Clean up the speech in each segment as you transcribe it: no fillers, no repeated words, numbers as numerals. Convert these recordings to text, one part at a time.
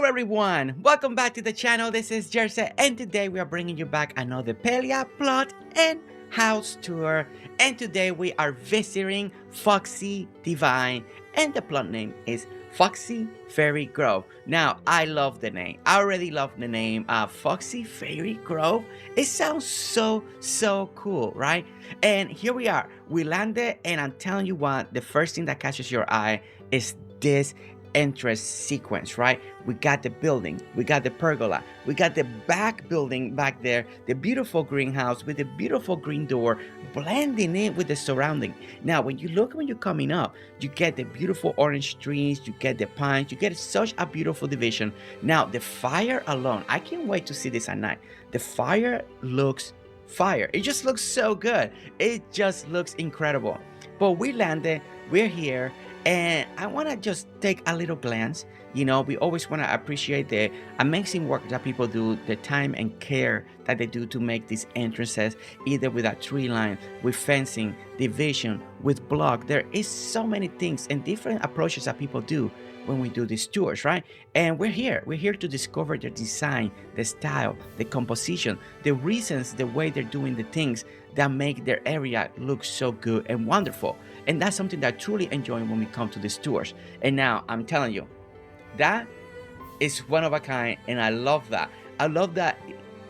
everyone, welcome back to the channel. This is Jersey, and today we are bringing you back another Palia plot and house tour. And today we are visiting FoxyDivine, and the plot name is Foxy Fairy Grove. Now, I love the name. I already love the name. Foxy Fairy Grove. It sounds so cool, right? And here we are. We landed, and I'm telling you what, the first thing that catches your eye is this entrance sequence, right? We got the building, we got the pergola, we got the back building back there, the beautiful greenhouse with the beautiful green door blending in with the surrounding. Now, when you're coming up, you get the beautiful orange trees, you get the pines, you get such a beautiful division. Now, the fire alone, I can't wait to see this at night. The fire looks fire. It just looks so good. It just looks incredible. But we landed, we're here, and I want to just take a little glance. You know, we always want to appreciate the amazing work that people do, the time and care that they do to make these entrances, either with a tree line, with fencing, division, with block. There is so many things and different approaches that people do when we do these tours, right? And we're here to discover the design, the style, the composition, the reasons, the way they're doing the things that make their area look so good and wonderful. And that's something that I truly enjoy when we come to these tours. And now I'm telling you, that is one of a kind, and I love that. I love that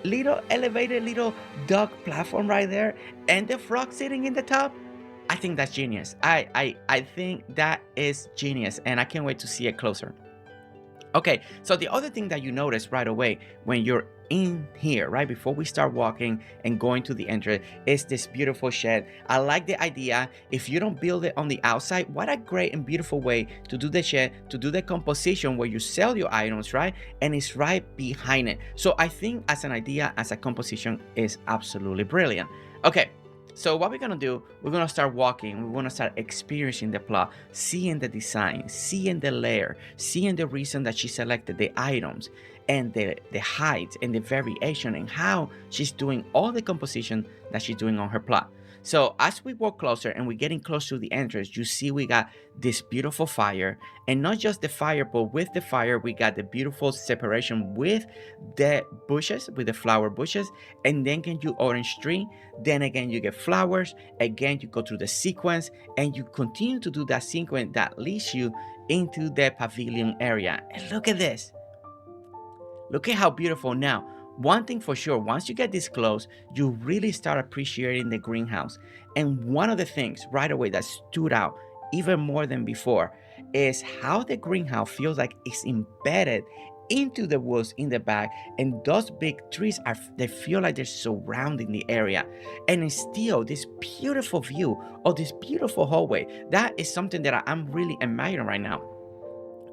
little elevated little dog platform right there, and the frog sitting in the top. I think that's genius. I think that is genius, and I can't wait to see it closer. Okay, so the other thing that you notice right away when you're in here, right before we start walking and going to the entrance, is this beautiful shed. I like the idea. If you don't build it on the outside, what a great and beautiful way to do the shed, to do the composition where you sell your items, right? And it's right behind it. So I think as an idea, as a composition, is absolutely brilliant. Okay. So what we're gonna do, we're gonna start walking, we're gonna start experiencing the plot, seeing the design, seeing the layer, seeing the reason that she selected the items, and the height and the variation, and how she's doing all the composition that she's doing on her plot. So as we walk closer and we're getting close to the entrance, you see we got this beautiful fire, and not just the fire, but with the fire we got the beautiful separation with the bushes, with the flower bushes, and then get you orange tree, then again you get flowers, again you go through the sequence, and you continue to do that sequence that leads you into the pavilion area. And look at this. Look at how beautiful. Now, one thing for sure, once you get this close, you really start appreciating the greenhouse. And one of the things right away that stood out even more than before is how the greenhouse feels like it's embedded into the woods in the back, and those big trees they feel like they're surrounding the area, and it's still this beautiful view of this beautiful hallway. That is something that I'm really admiring right now.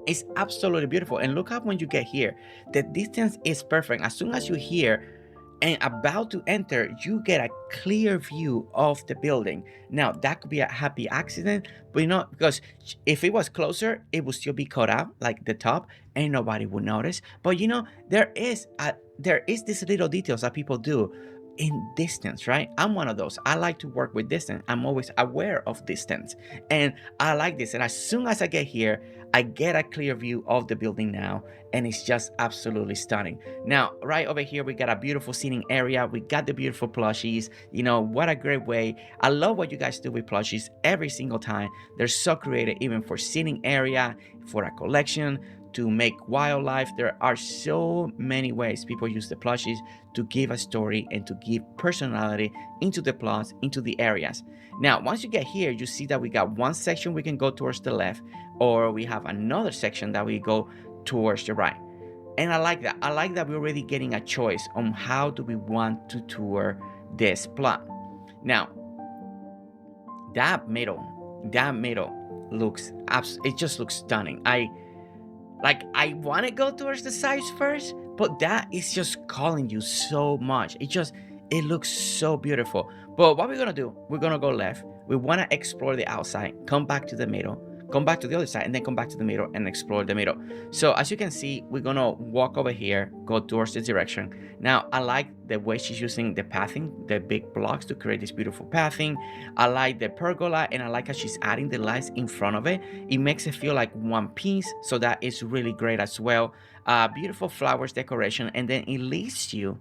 It's absolutely beautiful. And look up when you get here, the distance is perfect. As soon as you're here and about to enter, you get a clear view of the building. Now, that could be a happy accident, but you know, because if it was closer, it would still be cut out, like the top, and nobody would notice. But you know, there is these little details that people do in distance, right? I'm one of those. I like to work with distance. I'm always aware of distance, and I like this. And as soon as I get here, I get a clear view of the building now, and it's just absolutely stunning. Now, right over here, we got a beautiful seating area. We got the beautiful plushies. You know, what a great way. I love what you guys do with plushies every single time. They're so creative, even for seating area, for a collection, to make wildlife. There are so many ways people use the plushies to give a story and to give personality into the plots, into the areas. Now, once you get here, you see that we got one section we can go towards the left, or we have another section that we go towards the right. And I like that. I like that we're already getting a choice on how do we want to tour this plot. Now, that middle looks, it just looks stunning. I want to go towards the sides first, but that is just calling you so much. It looks so beautiful. But what we're gonna do, we're gonna go left. We want to explore the outside, come back to the middle, come back to the other side, and then come back to the middle and explore the middle. So as you can see, we're gonna walk over here, go towards this direction. Now I like the way she's using the pathing, the big blocks, to create this beautiful pathing. I like the pergola, and I like how she's adding the lights in front of it. It makes it feel like one piece, so that is really great as well. Beautiful flowers decoration, and then it leads you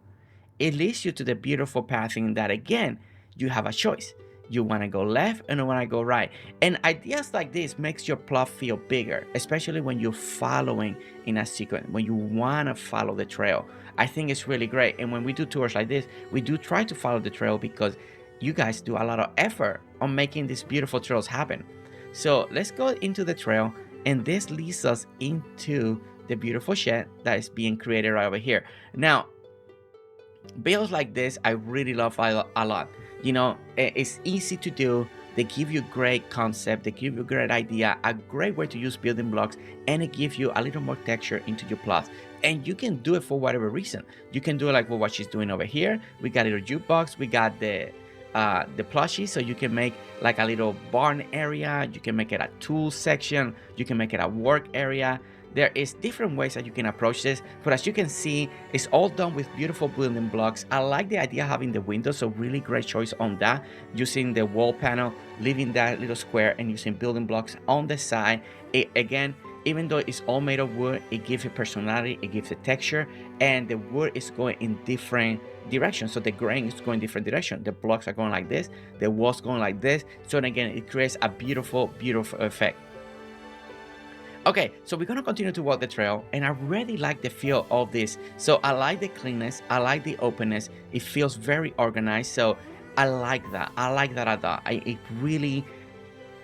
to the beautiful pathing that, again, you have a choice. You want to go left and you want to go right. And ideas like this makes your plot feel bigger, especially when you're following in a sequence, when you want to follow the trail. I think it's really great. And when we do tours like this, we do try to follow the trail because you guys do a lot of effort on making these beautiful trails happen. So let's go into the trail, and this leads us into the beautiful shed that is being created right over here. Now, builds like this I really love a lot. You know, it's easy to do. They give you great concept, they give you a great idea, a great way to use building blocks, and it gives you a little more texture into your plots. And you can do it for whatever reason. You can do it like what she's doing over here. We got a little jukebox, we got the plushie, so you can make like a little barn area, you can make it a tool section, you can make it a work area. There is different ways that you can approach this, but as you can see, it's all done with beautiful building blocks. I like the idea of having the windows, so really great choice on that, using the wall panel, leaving that little square, and using building blocks on the side. Again, even though it's all made of wood, it gives it personality, it gives it texture, and the wood is going in different directions. So the grain is going different direction. The blocks are going like this, the walls going like this. So again, it creates a beautiful, beautiful effect. Okay, so we're gonna continue to walk the trail, and I really like the feel of this. So I like the cleanness, I like the openness. It feels very organized, so I like that. I like that a lot. It really,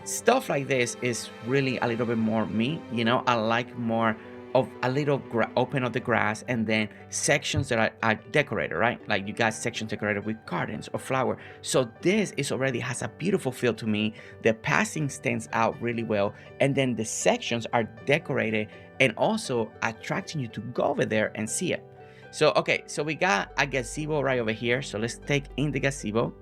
stuff like this is really a little bit more me, you know. I like more of a little open of the grass, and then sections that are decorated, right? Like you got sections decorated with gardens or flower. So this is already has a beautiful feel to me. The passing stands out really well, and then the sections are decorated and also attracting you to go over there and see it. So okay, so we got a gazebo right over here, so let's take in the gazebo.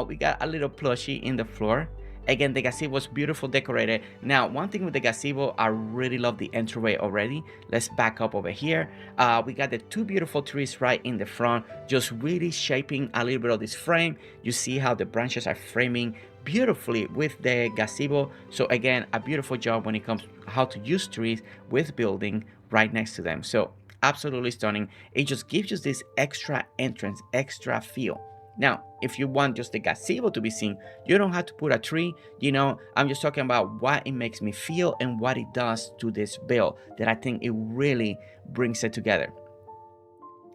We got a little plushie in the floor. Again, the gazebo was beautiful, decorated. Now, one thing with the gazebo, I really love the entryway already. Let's back up over here. We got the two beautiful trees right in the front, just really shaping a little bit of this frame. You see how the branches are framing beautifully with the gazebo. So again, a beautiful job when it comes to how to use trees with building right next to them. So absolutely stunning. It just gives you this extra entrance, extra feel. Now, if you want just the gazebo to be seen, you don't have to put a tree. You know, I'm just talking about what it makes me feel and what it does to this build, that I think it really brings it together.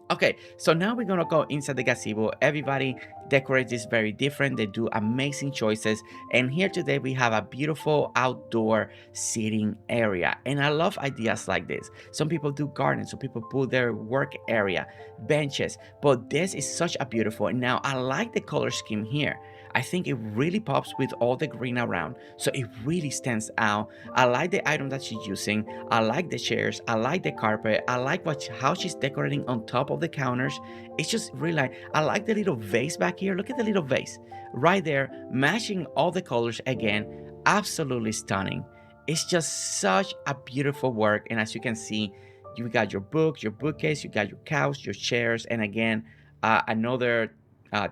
Okay, so now we're gonna go inside the gazebo. Everybody decorates this very different. They do amazing choices. And here today we have a beautiful outdoor seating area. And I love ideas like this. Some people do gardens, some people put their work area, benches. But this is such a beautiful. Now I like the color scheme here. I think it really pops with all the green around, so it really stands out. I like the item that she's using. I like the chairs. I like the carpet. I like how she's decorating on top of the counters. It's just really I like the little vase back here. Look at the little vase right there, matching all the colors again. Absolutely stunning. It's just such a beautiful work. And as you can see, you got your books, your bookcase, you got your couch, your chairs, and again, another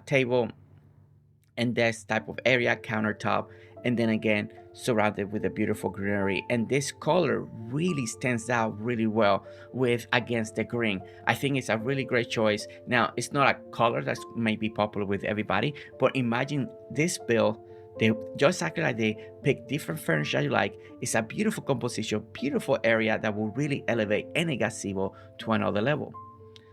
table and this type of area, countertop, and then again surrounded with a beautiful greenery. And this color really stands out really well with against the green. I think it's a really great choice. Now, it's not a color that's maybe popular with everybody, but imagine this build, they just exactly like they pick different furniture you like. It's a beautiful composition, beautiful area that will really elevate any gazebo to another level.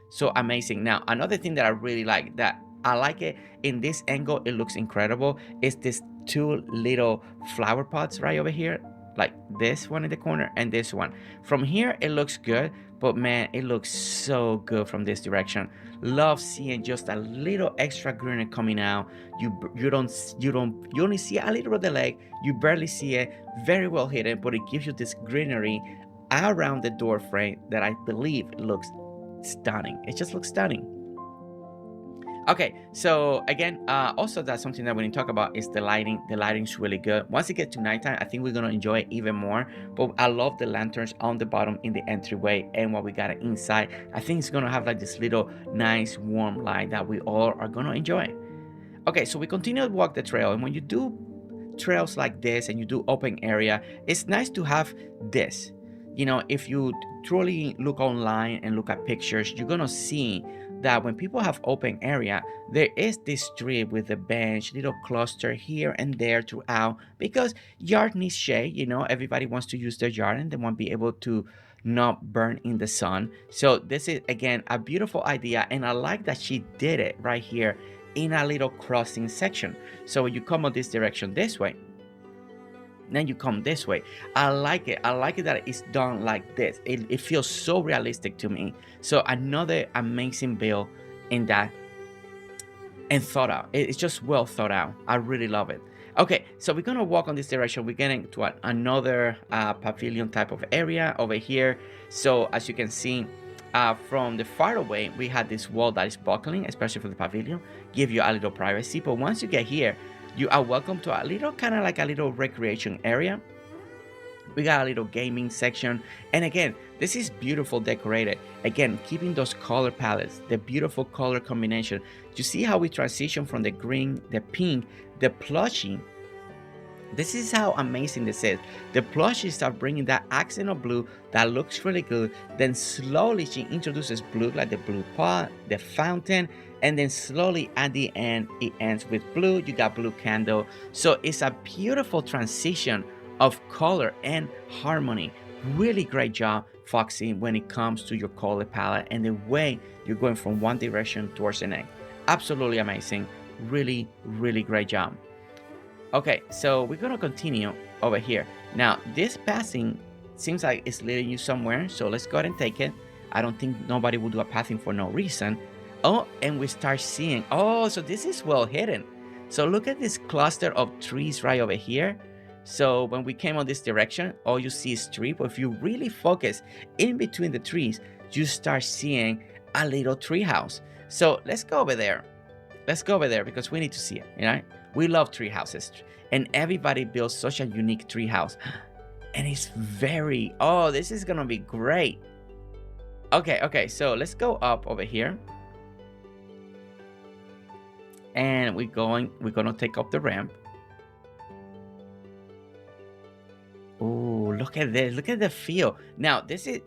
So amazing. Now, another thing that I really like, that I like it in this angle, it looks incredible, is this two little flower pots right over here, like this one in the corner and this one. From here it looks good, but man, it looks so good from this direction. Love seeing just a little extra greenery coming out. You only see a little of the leg, you barely see it, very well hidden, but it gives you this greenery around the door frame that I believe looks stunning. It just looks stunning. Okay, so again, also that's something that we need to talk about is the lighting. The lighting's really good. Once it gets to nighttime, I think we're gonna enjoy it even more. But I love the lanterns on the bottom in the entryway and what we got inside. I think it's gonna have like this little nice warm light that we all are gonna enjoy. Okay, so we continue to walk the trail, and when you do trails like this and you do open area, it's nice to have this. You know, if you truly look online and look at pictures, you're gonna see that when people have open area, there is this strip with a bench, little cluster here and there throughout, because yard needs shade. You know, everybody wants to use their yard and they want to be able to not burn in the sun. So this is again a beautiful idea, and I like that she did it right here in a little crossing section. So you come on this direction this way, then you come this way. I like it. I like it that it's done like this. It feels so realistic to me. So another amazing build in that, and thought out. It's just well thought out. I really love it. Okay, so we're gonna walk on this direction. We're getting to another pavilion type of area over here. So as you can see, from the far away, we had this wall that is buckling, especially for the pavilion, give you a little privacy. But once you get here, you are welcome to a little kind of like a little recreation area. We got a little gaming section, and again, this is beautiful decorated. Again, keeping those color palettes, the beautiful color combination. You see how we transition from the green, the pink, the plushy. This is how amazing this is. The plushies start bringing that accent of blue that looks really good. Then slowly she introduces blue, like the blue pot, the fountain, and then slowly at the end, it ends with blue. You got blue candle. So it's a beautiful transition of color and harmony. Really great job, Foxy, when it comes to your color palette and the way you're going from one direction towards the next. Absolutely amazing. Really, really great job. Okay, so we're gonna continue over here. Now, this passing seems like it's leading you somewhere, so let's go ahead and take it. I don't think nobody will do a passing for no reason. Oh, and we start seeing, oh, so this is well hidden. So look at this cluster of trees right over here. So when we came on this direction, all you see is tree, but if you really focus in between the trees, you start seeing a little tree house. So let's go over there. Let's go over there because we need to see it, you know? We love tree houses, and everybody builds such a unique tree house. And it's very, oh, this is gonna be great. Okay, so let's go up over here. And we're gonna take up the ramp. Oh, look at this, look at the feel. Now, this is,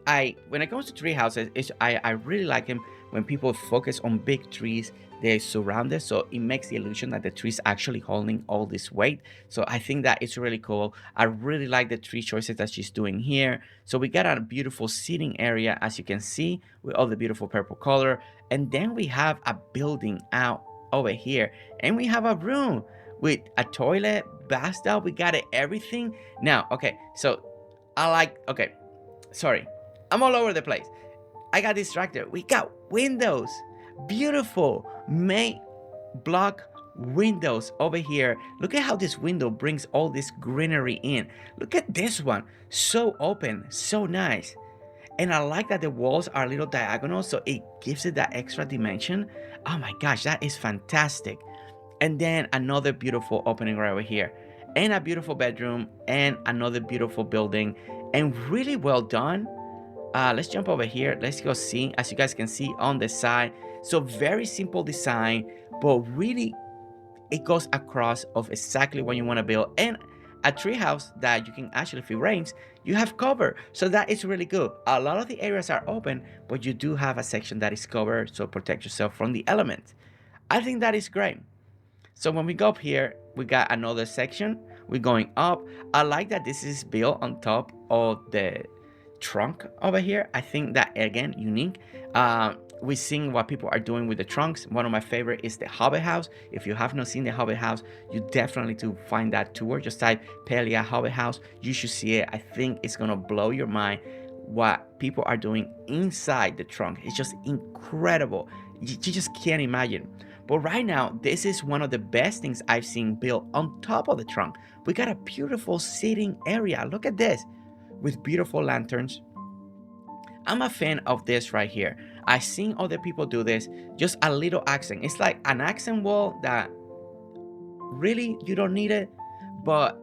when it comes to tree houses, I really like them when people focus on big trees. They surround it, so it makes the illusion that the tree is actually holding all this weight. So I think that it's really cool. I really like the tree choices that she's doing here. So we got a beautiful seating area, as you can see, with all the beautiful purple color. And then we have a building out over here, and we have a room with a toilet, bathtub. We got it, everything. Now, okay, so sorry, I'm all over the place. I got distracted. We got windows, beautiful matte block windows over here. Look at how this window brings all this greenery in. Look at this one, so open, so nice. And I like that the walls are a little diagonal, so it gives it that extra dimension. Oh my gosh, that is fantastic. And then another beautiful opening right over here, and a beautiful bedroom, and another beautiful building, and really well done. Let's jump over here. Let's go see. As you guys can see on the side, so very simple design, but really it goes across of exactly what you want to build. And a tree house that you can actually, if it rains, you have cover, so that is really good. A lot of the areas are open, but you do have a section that is covered, so protect yourself from the elements. I think that is great. So when we go up here, we got another section. We're going up. I like that this is built on top of the trunk over here. I think that, again, unique. We're seeing what people are doing with the trunks. One of my favorite is the Hobbit House. If you have not seen the Hobbit House, you definitely to find that tour. Just type Palia Hobbit House. You should see it. I think it's gonna blow your mind what people are doing inside the trunk. It's just incredible. You just can't imagine. But right now, this is one of the best things I've seen built on top of the trunk. We got a beautiful sitting area. Look at this, with beautiful lanterns. I'm a fan of this right here. I've seen other people do this, just a little accent. It's like an accent wall that really you don't need it, but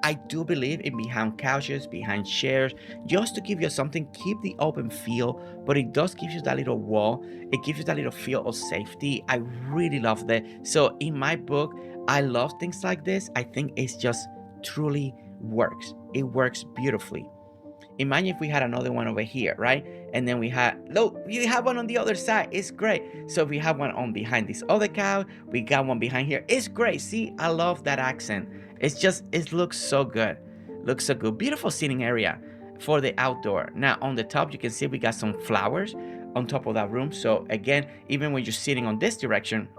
I do believe in behind couches, behind chairs, just to give you something, keep the open feel, but it does give you that little wall. It gives you that little feel of safety. I really love that. So in my book, I love things like this. I think it's just truly works. It works beautifully. Imagine if we had another one over here, right? And then we had, look, we have one on the other side. It's great. So we have one on behind this other cow. We got one behind here. It's great. See, I love that accent. It's just, it looks so good. Looks so good. Beautiful sitting area for the outdoor. Now on the top, you can see we got some flowers on top of that room. So again, even when you're sitting on this direction,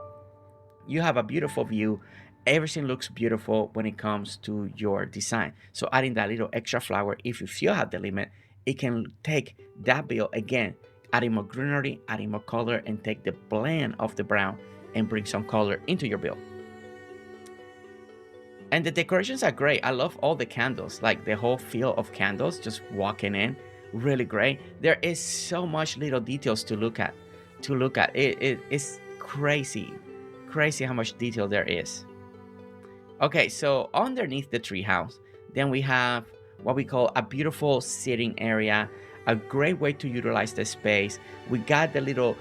you have a beautiful view. Everything looks beautiful when it comes to your design. So adding that little extra flower, if you still have the limit, it can take that build again, adding more greenery, adding more color, and take the blend of the brown and bring some color into your build. And the decorations are great. I love all the candles, like the whole feel of candles just walking in, really great. There is so much little details to look at. It's crazy how much detail there is. Okay, so underneath the treehouse, then we have what we call a beautiful sitting area, a great way to utilize the space. We got the little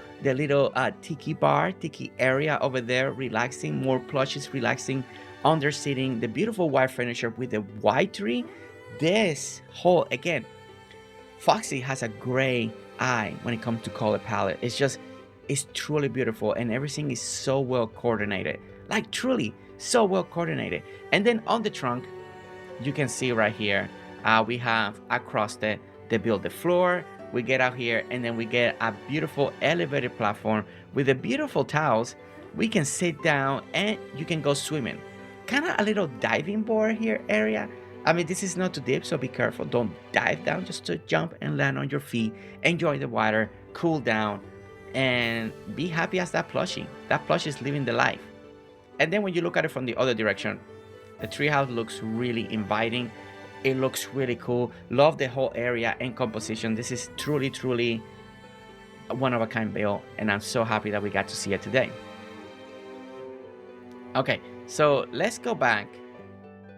tiki area over there, relaxing, more plushes, relaxing, under sitting, the beautiful white furniture with the white tree. This whole, again, Foxy has a great eye when it comes to color palette. It's truly beautiful, and everything is so well coordinated, like truly so well coordinated. And then on the trunk, you can see right here, we have across the build the floor. We get out here, and then we get a beautiful elevated platform with the beautiful towels. We can sit down and you can go swimming. Kind of a little diving board here area. I mean, this is not too deep, so be careful. Don't dive down, just to jump and land on your feet, enjoy the water, cool down, and be happy as that plushie. That plushie is living the life. And then when you look at it from the other direction, the treehouse looks really inviting. It looks really cool. Love the whole area and composition. This is truly a one-of-a-kind build, and I'm so happy that we got to see it today. Okay, so let's go back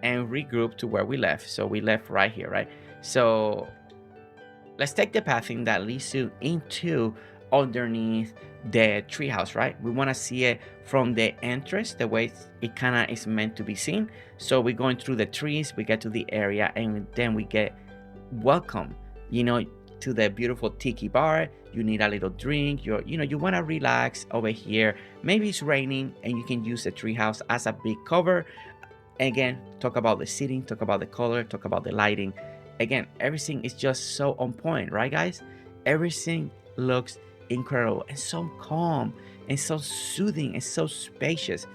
and regroup to where we left. So we left right here, right? So let's take the pathing that leads you into underneath the treehouse, right? We want to see it from the entrance, the way it kind of is meant to be seen. So we're going through the trees, we get to the area, and then we get welcome, you know, to the beautiful tiki bar. You need a little drink, you want to relax over here. Maybe it's raining and you can use the treehouse as a big cover. Again, talk about the seating, talk about the color, talk about the lighting. Again, everything is just so on point, right guys? Everything looks incredible and so calm and so soothing and so spacious.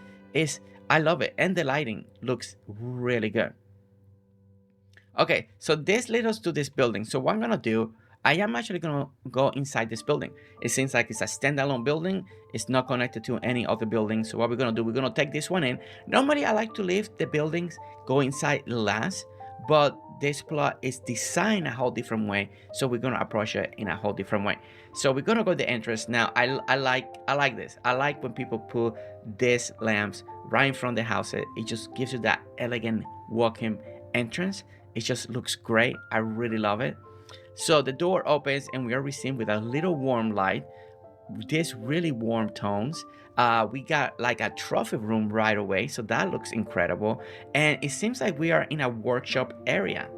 I love it, and the lighting looks really good. Okay, so this leads us to this building. So what I'm gonna do, I am actually gonna go inside this building. It seems like it's a standalone building. It's not connected to any other building. So what we're gonna do, we're gonna take this one in. Normally I like to leave the buildings, go inside last, but this plot is designed a whole different way, so we're gonna approach it in a whole different way. So we're gonna go to the entrance now. I like this. I like when people put these lamps right in front of the house. It just gives you that elegant walk-in entrance. It just looks great. I really love it. So the door opens and we are received with a little warm light, this really warm tones. We got like a trophy room right away, so that looks incredible. And it seems like we are in a workshop area.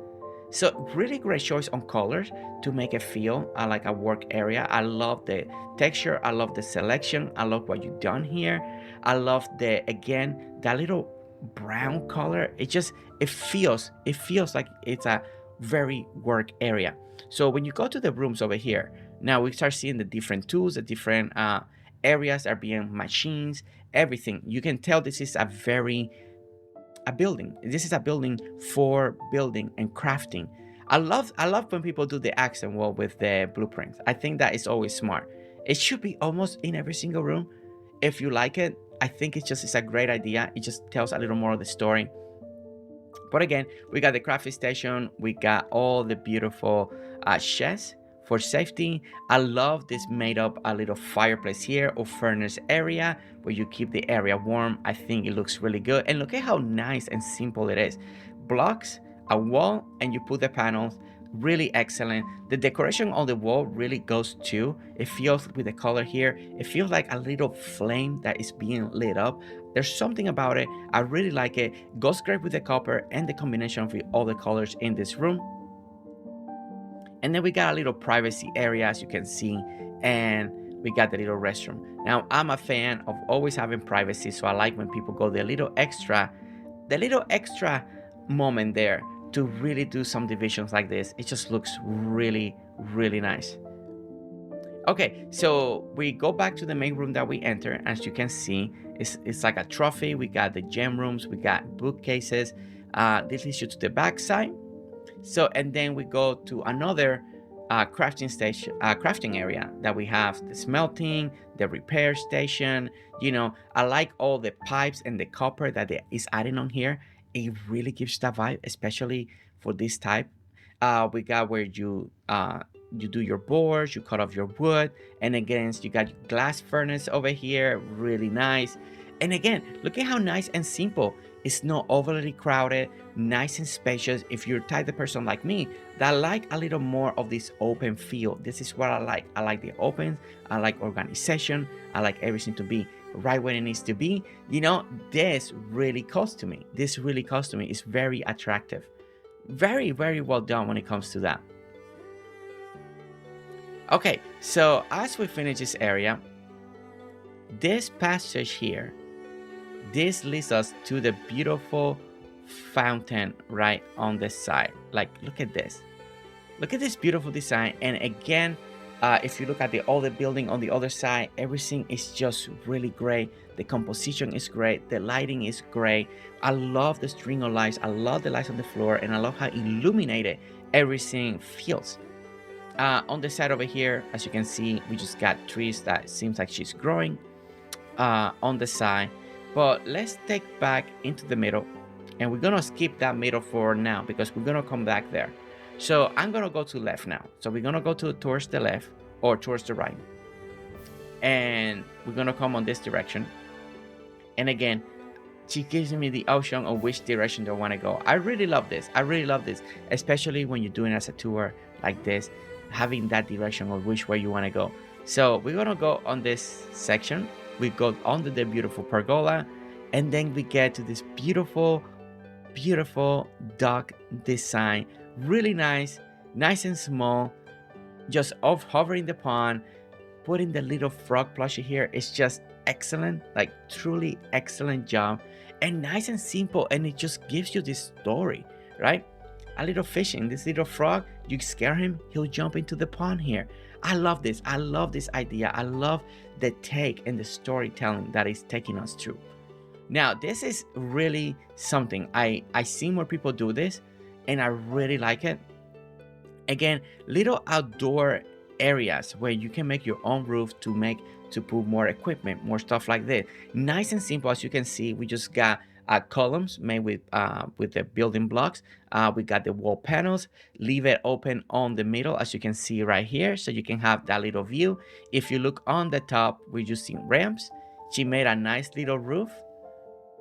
So really great choice on colors to make it feel like a work area. I love the texture. I love the selection. I love what you've done here. I love again, that little brown color. It feels like it's a very work area. So when you go to the rooms over here, now we start seeing the different tools, the different areas are being machines, everything. You can tell this is a building. This is a building for building and crafting. I love when people do the accent wall with the blueprints. I think that is always smart. It should be almost in every single room. If you like it, I think it's a great idea. It just tells a little more of the story. But again, we got the crafting station. We got all the beautiful chests for safety. I love this made up a little fireplace here or furnace area where you keep the area warm. I think it looks really good. And look at how nice and simple it is. Blocks, a wall, and you put the panels. Really excellent. The decoration on the wall really goes too. It feels with the color here, it feels like a little flame that is being lit up. There's something about it. I really like it. Goes great with the copper and the combination of all the colors in this room. And then we got a little privacy area, as you can see, and we got the little restroom. Now, I'm a fan of always having privacy, so I like when people go the little extra moment there to really do some divisions like this. It just looks really, really nice. Okay, so we go back to the main room that we enter. As you can see, it's like a trophy. We got the gem rooms, we got bookcases. This leads you to the back side. So, and then we go to another crafting station, crafting area that we have the smelting, the repair station. You know, I like all the pipes and the copper that is adding on here. It really gives that vibe, especially for this type. We got where you do your boards, you cut off your wood, and again, you got your glass furnace over here, really nice. And again, look at how nice and simple. It's not overly crowded, nice and spacious. If you're type of person like me that like a little more of this open feel, this is what I like. I like the open, I like organization, I like everything to be right where it needs to be. You know, this really calls to me. This really calls to me. It's very attractive. Very, very well done when it comes to that. Okay, so as we finish this area, this passage here, this leads us to the beautiful fountain right on the side. Like, look at this. Look at this beautiful design. And again, if you look at the other building on the other side, everything is just really great. The composition is great. The lighting is great. I love the string of lights. I love the lights on the floor. And I love how illuminated everything feels. On the side over here, as you can see, we just got trees that seems like she's growing on the side. But let's take back into the middle, and we're gonna skip that middle for now because we're gonna come back there. So I'm gonna go to left now. So we're gonna go towards the left or towards the right, and we're gonna come on this direction. And again, she gives me the option of which direction they want to go. I really love this. I really love this, especially when you're doing as a tour like this, having that direction of which way you want to go. So we're gonna go on this section. We go under the beautiful pergola, and then we get to this beautiful, beautiful duck design. Really nice, nice and small, just off hovering the pond, putting the little frog plushie here. It's just excellent, like truly excellent job, and nice and simple, and it just gives you this story, right? A little fishing, this little frog, you scare him, he'll jump into the pond here. I love this. I love this idea. I love the take and the storytelling that is taking us through. Now, this is really something. I see more people do this, and I really like it. Again, little outdoor areas where you can make your own roof to put more equipment, more stuff like this. Nice and simple. As you can see, we just got columns made with the building blocks. We got the wall panels. Leave it open on the middle, as you can see right here, so you can have that little view. If you look on the top, we're using ramps. She made a nice little roof.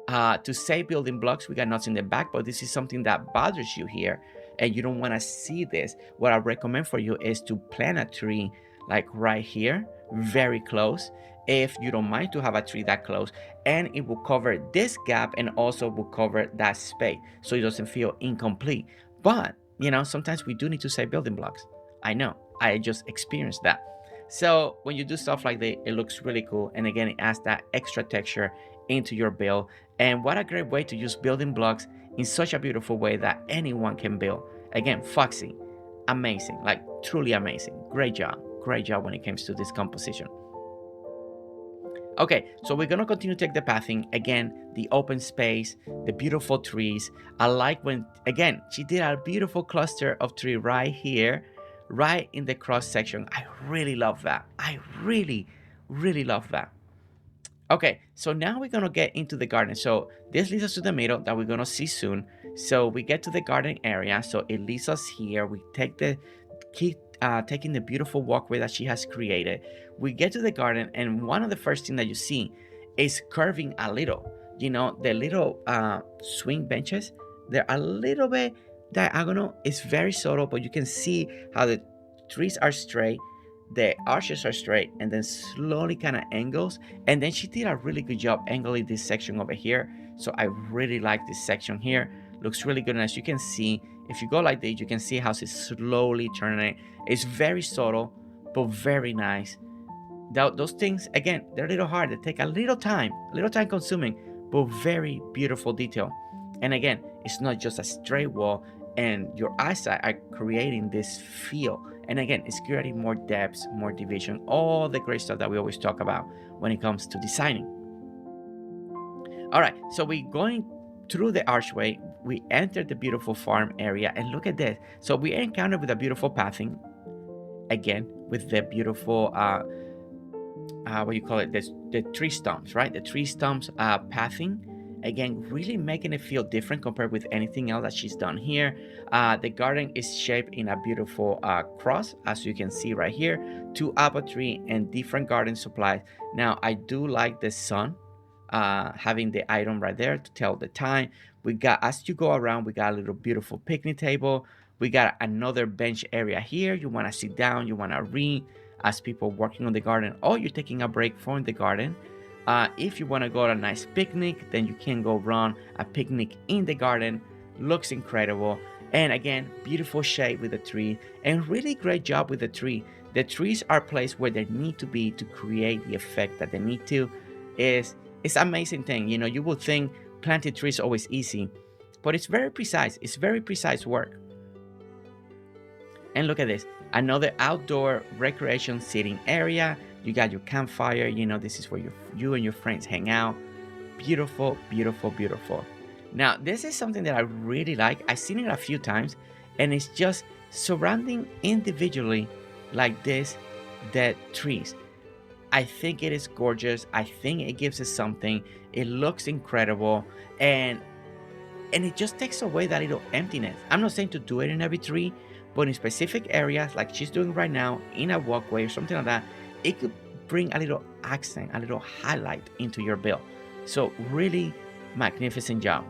To save building blocks, we got nuts in the back, but this is something that bothers you here and you don't want to see this. What I recommend for you is to plant a tree like right here, very close, if you don't mind to have a tree that close, and it will cover this gap and also will cover that space so it doesn't feel incomplete. But you know, sometimes we do need to save building blocks. I know, I just experienced that. So when you do stuff like that, it looks really cool, and again, it adds that extra texture into your build. And what a great way to use building blocks in such a beautiful way that anyone can build. Again, Foxy, amazing, like truly amazing. Great job when it comes to this composition. Okay, so we're gonna continue to take the pathing. Again, the open space, the beautiful trees. I like when, again, she did a beautiful cluster of tree right here, right in the cross section. I really love that. I really, really love that. Okay, so now we're gonna get into the garden. So this leads us to the middle that we're gonna see soon. So we get to the garden area. So it leads us here. We take the key taking the beautiful walkway that she has created. We get to the garden, and one of the first things that you see is curving a little. You know, the little swing benches, they're a little bit diagonal. It's very subtle, but you can see how the trees are straight, the arches are straight, and then slowly kind of angles. And then she did a really good job angling this section over here. So I really like this section here. Looks really good. And as you can see, if you go like this, you can see how she's slowly turning it. It's very subtle, but very nice. Those things, again, they're a little hard. They take a little time consuming, but very beautiful detail. And again, it's not just a straight wall, and your eyesight are creating this feel. And again, it's creating more depth, more division, all the great stuff that we always talk about when it comes to designing. All right, so we're going through the archway. We enter the beautiful farm area, and look at this. So we encountered with a beautiful pathing, again, with the beautiful, what do you call it? The tree stumps, right? The tree stumps pathing. Again, really making it feel different compared with anything else that she's done here. The garden is shaped in a beautiful cross, as you can see right here. 2 apple tree and different garden supplies. Now, I do like the sun, having the item right there to tell the time. We got, as you go around, we got a little beautiful picnic table. We got another bench area here. You want to sit down, you want to read as people working on the garden, or you're taking a break from the garden. If you want to go on a nice picnic, then you can go run a picnic in the garden. Looks incredible. And again, beautiful shade with the tree, and really great job with the tree. The trees are placed where they need to be to create the effect that they need to. It's an amazing thing. You know, you would think planting trees is always easy, but it's very precise. It's very precise work. And look at this, another outdoor recreation sitting area. You got your campfire, you know, this is where you and your friends hang out. Beautiful, beautiful, beautiful. Now, this is something that I really like. I've seen it a few times, and it's just surrounding individually like this, the trees. I think it is gorgeous. I think it gives us something. It looks incredible, and it just takes away that little emptiness. I'm not saying to do it in every tree, but in specific areas like she's doing right now, in a walkway or something like that, it could bring a little accent, a little highlight into your build. So really magnificent job.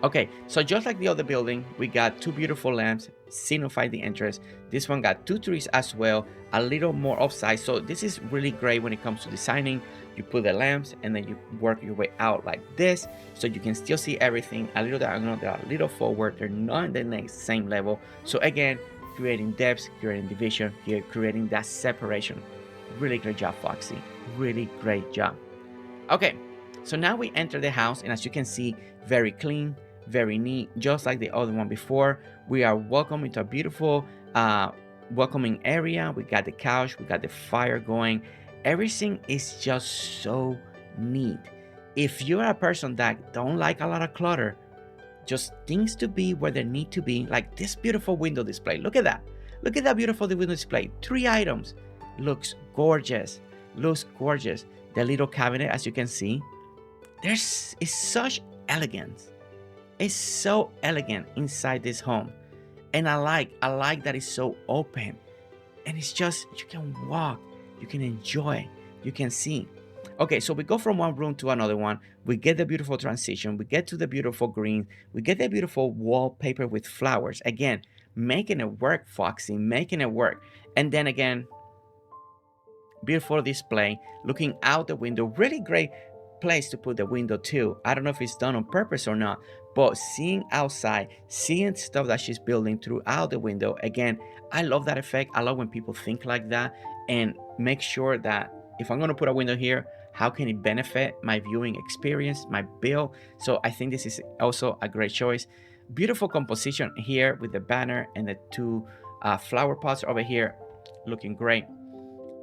Okay, so just like the other building, we got 2 beautiful lamps, signify the entrance. This one got 2 trees as well, a little more offside. So this is really great when it comes to designing. You put the lamps and then you work your way out like this, so you can still see everything. A little diagonal, they're a little forward, they're not in the next same level. So again, creating depth, creating division, here creating that separation. Really great job, Foxy. Really great job. Okay, so now we enter the house, and as you can see, very clean, very neat, just like the other one before. We are welcome into a beautiful welcoming area. We got the couch, we got the fire going. Everything is just so neat. If you're a person that don't like a lot of clutter, just things to be where they need to be, like this beautiful window display. Look at that. Look at that beautiful window display. 3 items. Looks gorgeous. Looks gorgeous. The little cabinet, as you can see, is such elegance. It's so elegant inside this home. And I like that it's so open. And it's just, you can walk, you can enjoy, you can see. Okay, so we go from one room to another one. We get the beautiful transition. We get to the beautiful green. We get the beautiful wallpaper with flowers. Again, making it work, Foxy, making it work. And then again, beautiful display, looking out the window. Really great place to put the window too. I don't know if it's done on purpose or not, but seeing outside, seeing stuff that she's building throughout the window. Again, I love that effect. I love when people think like that and make sure that if I'm going to put a window here, how can it benefit my viewing experience, my build? So I think this is also a great choice. Beautiful composition here with the banner and the 2 flower pots over here, looking great.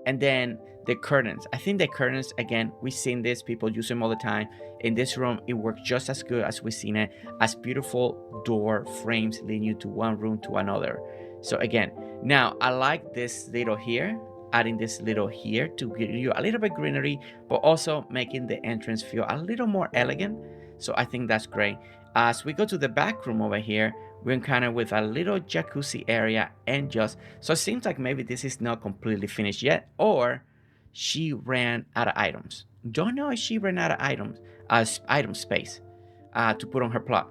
And then the curtains. I think the curtains, again, we've seen this, people use them all the time. In this room, it works just as good as we've seen it, as beautiful door frames leading you to one room to another. So again, now I like this little here, adding this little here to give you a little bit greenery, but also making the entrance feel a little more elegant. So I think that's great. As we go to the back room over here, We're kind of with a little jacuzzi area, and just so it seems like maybe this is not completely finished yet, or she ran out of items. Don't know if she ran out of items, item space, to put on her plot.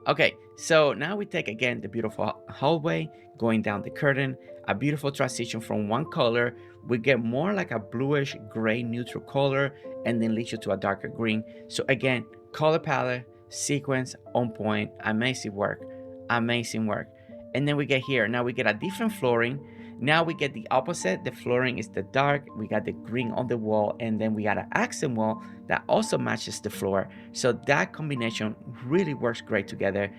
Okay, so now we take again the beautiful hallway, going down the curtain, a beautiful transition from one color. We get more like a bluish gray neutral color, and then leads you to a darker green. So again, color palette, sequence on point, amazing work, amazing work. And then we get here, now we get a different flooring. Now we get the opposite. The flooring is the dark, we got the green on the wall, and then we got an accent wall that also matches the floor. So that combination really works great together.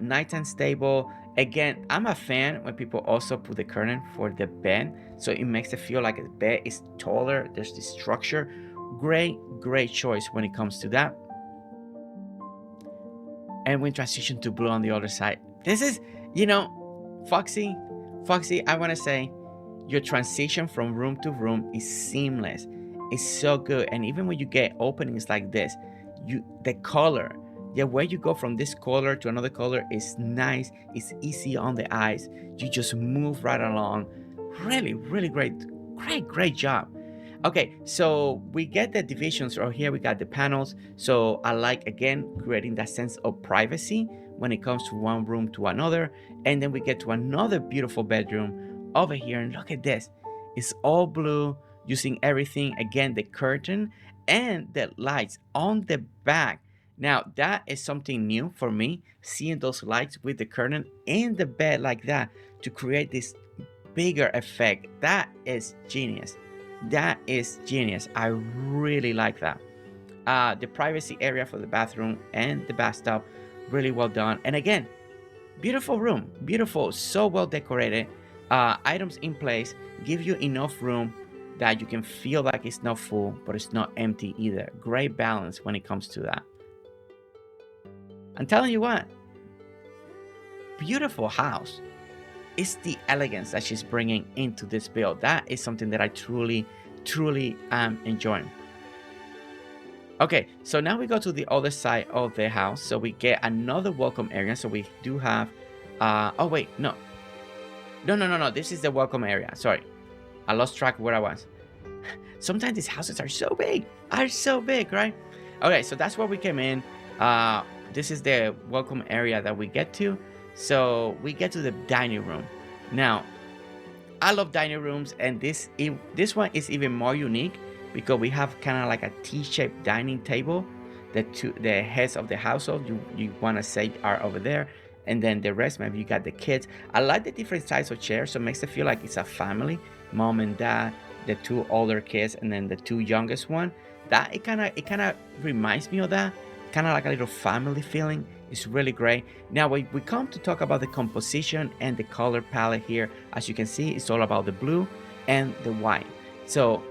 Nighttime stable. Again, I'm a fan when people also put the curtain for the bed, so it makes it feel like the bed is taller. There's this structure. Great choice when it comes to that. And we transition to blue on the other side. This is, you know, Foxy, I want to say your transition from room to room is seamless. It's so good. And even when you get openings like this, the color, the way you go from this color to another color is nice. It's easy on the eyes. You just move right along. Really great job. Okay, so we get the divisions right here. We got the panels. So I like, again, creating that sense of privacy when it comes to one room to another. And then we get to another beautiful bedroom over here. And look at this. It's all blue, using everything. Again, the curtain and the lights on the back. Now, that is something new for me, seeing those lights with the curtain in the bed like that to create this bigger effect. That is genius. That is genius. I really like that. The privacy area for the bathroom and the bathtub, really well done. And again, beautiful room, beautiful, so well decorated. Items in place, give you enough room that you can feel like it's not full, but it's not empty either. Great balance when it comes to that. I'm telling you what, beautiful house. It's the elegance that she's bringing into this build. That is something that I truly am enjoying. Okay, so now we go to the other side of the house. So we get another welcome area. So we do have, oh wait, no. This is the welcome area. Sorry, I lost track of where I was. Sometimes these houses are so big, right? Okay, so that's where we came in. This is the welcome area that we get to. So we get to the dining room. Now, I love dining rooms, and this one is even more unique because we have kind of like a T-shaped dining table. The heads of the household you want to say are over there, and then the rest, maybe you got the kids. I like the different sizes of chairs, so it makes it feel like it's a family, mom and dad, the two older kids, and then the two youngest one. That it kind of reminds me of that, kind of like a little family feeling. It's really great. Now we come to talk about the composition and the color palette here. As you can see, it's all about the blue and the white. So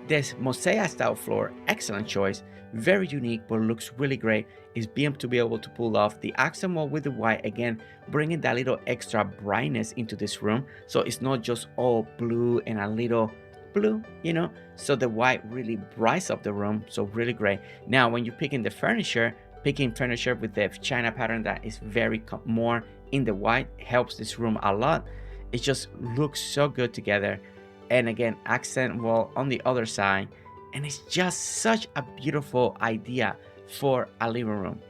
this mosaic style floor, excellent choice, very unique, but looks really great. Is being to be able to pull off the accent wall with the white, again bringing that little extra brightness into this room. So it's not just all blue and a little blue, you know. So the white really brights up the room. So really great. Now when you're picking the furniture, picking furniture with the China pattern that is very more in the white helps this room a lot. It just looks so good together. And again, accent wall on the other side, and it's just such a beautiful idea for a living room.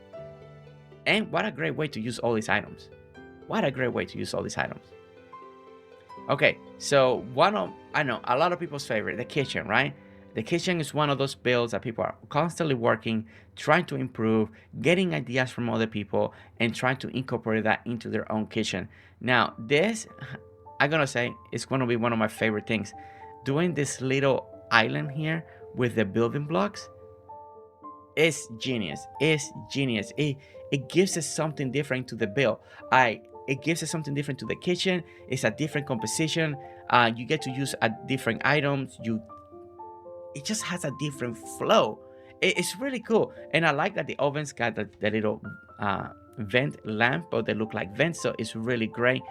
And what a great way to use all these items. Okay, so I know a lot of people's favorite, the kitchen, right? The kitchen is one of those builds that people are constantly working, trying to improve, getting ideas from other people, and trying to incorporate that into their own kitchen. Now, this, I'm gonna say, is gonna be one of my favorite things. Doing this little island here with the building blocks is genius. It gives us something different to the build. It gives us something different to the kitchen. It's a different composition. You get to use different items. It just has a different flow. It's really cool. And I like that the oven's got the little vent lamp, but they look like vents, so it's really great.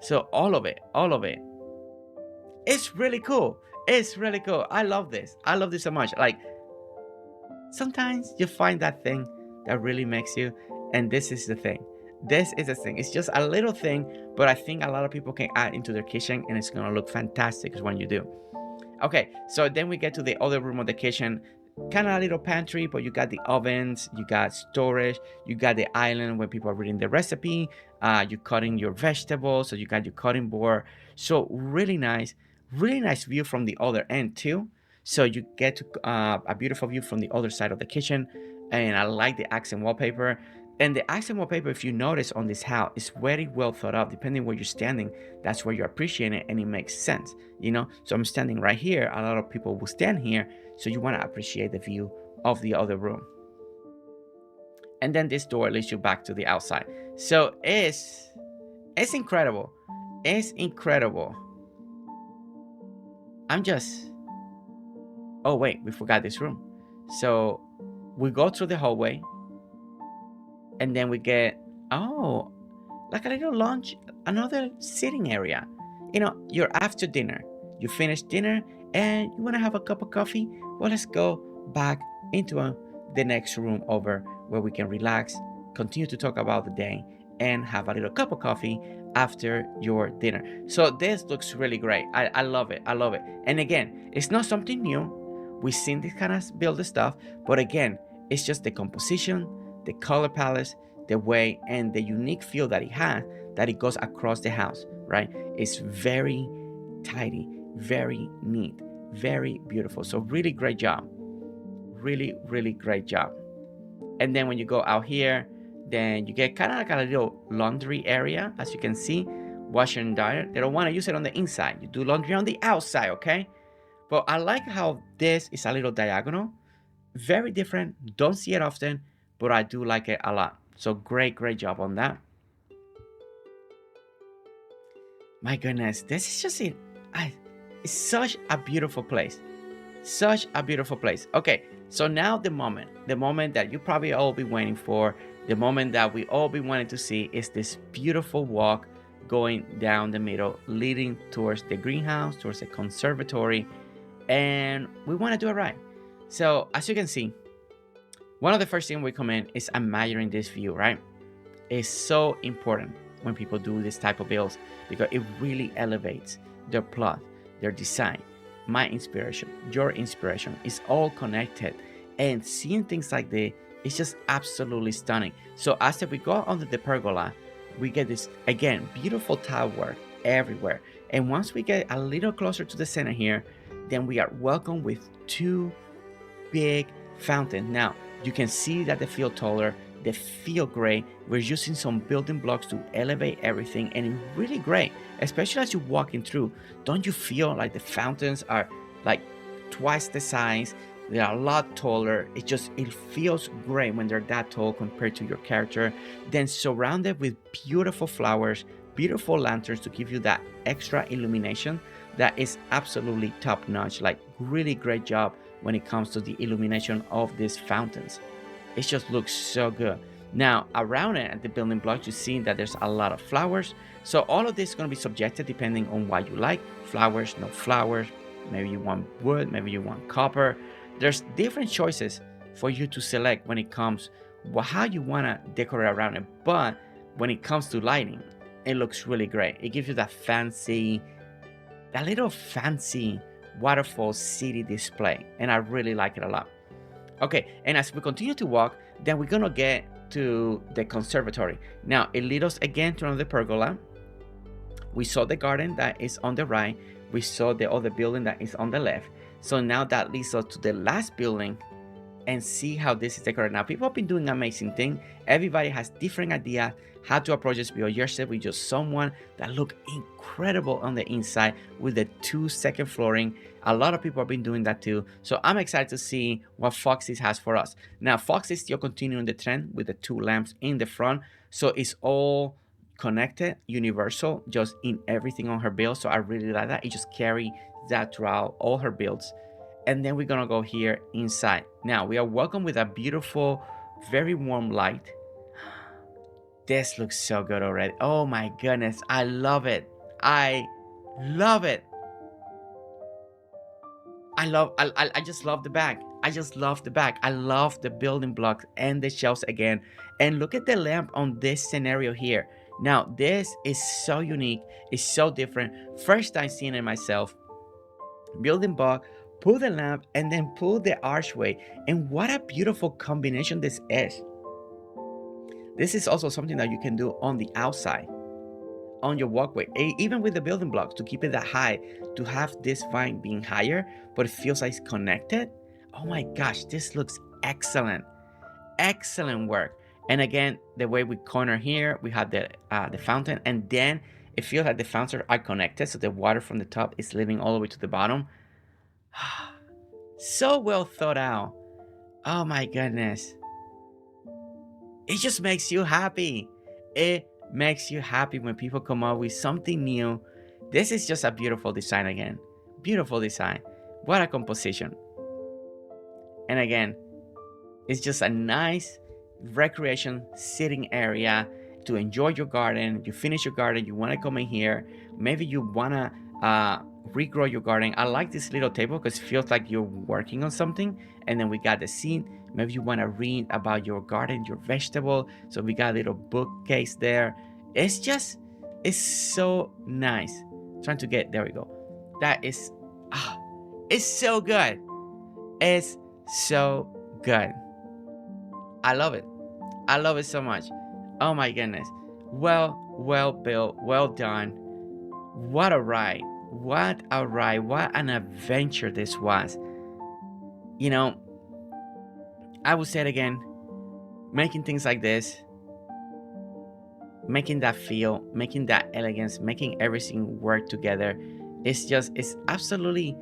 So all of it, it's really cool. I love this so much. Like, sometimes you find that thing that really makes you, And this is the thing. This is the thing. It's just a little thing, but I think a lot of people can add into their kitchen and it's gonna look fantastic when you do. Okay, so then we get to the other room of the kitchen. Kind of a little pantry, but you got the ovens, you got storage, you got the island where people are reading the recipe, you're cutting your vegetables, so you got your cutting board. So really nice view from the other end too. So you get to a beautiful view from the other side of the kitchen. And I like the accent wallpaper. And the accent wallpaper, if you notice on this house, is very well thought out. Depending where you're standing, that's where you appreciate it and it makes sense, you know? So I'm standing right here. A lot of people will stand here. So you want to appreciate the view of the other room. And then this door leads you back to the outside. So it's incredible. It's incredible. Oh wait, we forgot this room. So we go through the hallway and then we get, oh, like a little lounge, another sitting area. You know, you're after dinner. You finish dinner and you want to have a cup of coffee. Well, let's go back into the next room over where we can relax, continue to talk about the day, and have a little cup of coffee after your dinner. So this looks really great. I love it. I love it. And again, it's not something new. We've seen this kind of build stuff, but again, it's just the composition, the color palette, the way, and the unique feel that it has, that it goes across the house, right? It's very tidy, very neat, very beautiful. So really great job. Really, really great job. And then when you go out here, then you get kind of like a little laundry area, as you can see, washer and dryer. They don't want to use it on the inside. You do laundry on the outside, okay? But I like how this is a little diagonal. Very different. Don't see it often, but I do like it a lot. So great job on that. My goodness, this is just it. It's such a beautiful place. Such a beautiful place. Okay, so now the moment that you probably all be waiting for, the moment that we all be wanting to see is this beautiful walk going down the middle, leading towards the greenhouse, towards the conservatory, and we want to do it right. So as you can see, one of the first things we come in is admiring this view, right? It's so important when people do this type of builds because it really elevates their plot, their design, my inspiration, your inspiration is all connected. And seeing things like this, it's just absolutely stunning. So as we go under the pergola, we get this, again, beautiful tile work everywhere. And once we get a little closer to the center here, then we are welcomed with two big fountains. Now, you can see that they feel taller, they feel great. We're using some building blocks to elevate everything, and it's really great, especially as you're walking through. Don't you feel like the fountains are like twice the size? They are a lot taller. It feels great when they're that tall compared to your character. Then surrounded with beautiful flowers, beautiful lanterns to give you that extra illumination that is absolutely top notch. Like really great job when it comes to the illumination of these fountains. It just looks so good. Now around it at the building blocks, you see that there's a lot of flowers. So all of this is going to be subjected depending on what you like. Flowers, no flowers. Maybe you want wood, maybe you want copper. There's different choices for you to select when it comes how you want to decorate around it. But when it comes to lighting, it looks really great. It gives you that little fancy waterfall city display, and I really like it a lot. Okay, and as we continue to walk, then we're gonna get to the conservatory. Now it leads us again to another pergola. We saw the garden that is on the right. We saw the other building that is on the left. So now that leads us to the last building and see how this is decorated. Now people have been doing amazing things. Everybody has different ideas how to approach this build. Yourself with just someone that look incredible on the inside with the 2-second flooring. A lot of people have been doing that too. So I'm excited to see what Foxy has for us. Now Foxy is still continuing the trend with the 2 lamps in the front. So it's all connected, universal, just in everything on her build. So I really like that. It just carry that throughout all her builds. And then we're gonna go here inside. Now we are welcome with a beautiful, very warm light. This looks so good already. Oh my goodness, I love it. I love it. I just love the bag. I just love the back. I love the building blocks and the shelves again. And look at the lamp on this scenario here. Now, this is so unique. It's so different. First time seeing it myself. Building block, pull the lamp, and then pull the archway. And what a beautiful combination this is. This is also something that you can do on the outside, on your walkway, even with the building blocks, to keep it that high, to have this vine being higher, but it feels like it's connected. Oh my gosh, this looks excellent. Excellent work. And again, the way we corner here, we have the fountain, and then it feels like the fountains are connected, so the water from the top is leaving all the way to the bottom. So well thought out. Oh my goodness. It just makes you happy. It makes you happy when people come up with something new. This is just a beautiful design again. Beautiful design. What a composition. And again, it's just a nice recreation sitting area to enjoy your garden. You finish your garden, you want to come in here. Maybe you want to regrow your garden. I like this little table because it feels like you're working on something. And then we got the scene. Maybe you want to read about your garden, your vegetable. So we got a little bookcase there. It's so nice. Trying to get, there we go. That is, it's so good. It's so good. I love it. I love it so much. Oh my goodness. Well built. Well done. What a ride. What a ride. What an adventure this was. You know, I will say it again. Making things like this, making that feel, making that elegance, making everything work together, it's absolutely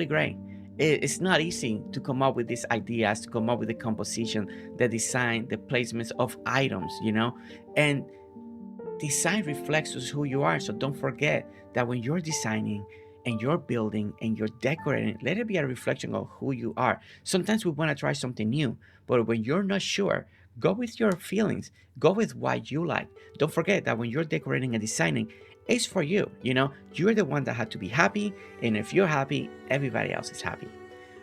great. It's not easy to come up with these ideas, to come up with the composition, the design, the placements of items, you know, and design reflects who you are. So don't forget that when you're designing and you're building and you're decorating, let it be a reflection of who you are. Sometimes we want to try something new, but when you're not sure, go with your feelings, go with what you like. Don't forget that when you're decorating and designing, it's for you, you know, you're the one that had to be happy. And if you're happy, everybody else is happy.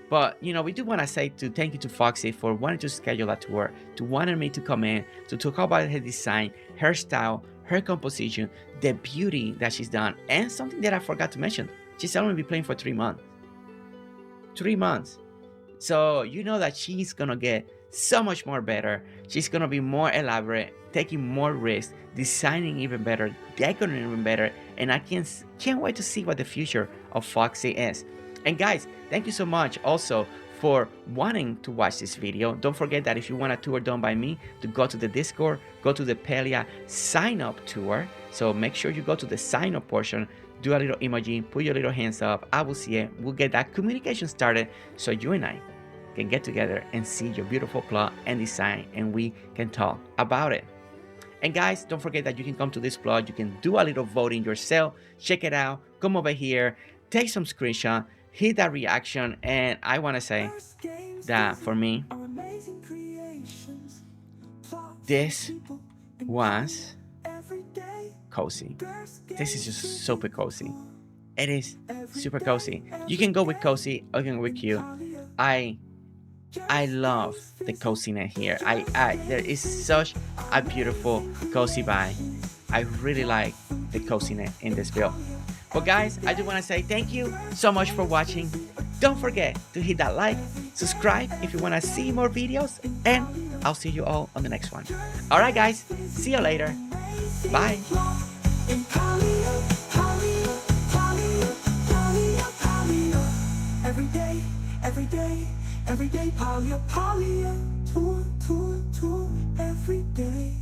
But, you know, we do want to say thank you to Foxy for wanting to schedule that tour, to wanting me to come in, to talk about her design, her style, her composition, the beauty that she's done, and something that I forgot to mention. She's only been playing for 3 months. 3 months. So you know that she's gonna get so much more better. She's gonna be more elaborate, taking more risks, designing even better, decorating even better, and I can't wait to see what the future of Foxy is. And guys, thank you so much also for wanting to watch this video. Don't forget that if you want a tour done by me, to go to the Discord, go to the Palia sign up tour. So make sure you go to the sign up portion, do a little emoji, put your little hands up. I will see it. We'll get that communication started so you and I can get together and see your beautiful plot and design, and we can talk about it. And guys, don't forget that you can come to this plot. You can do a little voting yourself. Check it out. Come over here, take some screenshot, hit that reaction. And I want to say that for me, this was cozy. This is just super cozy. It is super cozy. You can go with cozy or you can go with cute. I love the coziness here. There is such a beautiful cozy vibe. I really like the coziness in this build. But guys, I do want to say thank you so much for watching. Don't forget to hit that like, subscribe if you want to see more videos, and I'll see you all on the next one. Alright guys, see you later. Bye. Every day, Palia, tour, every day.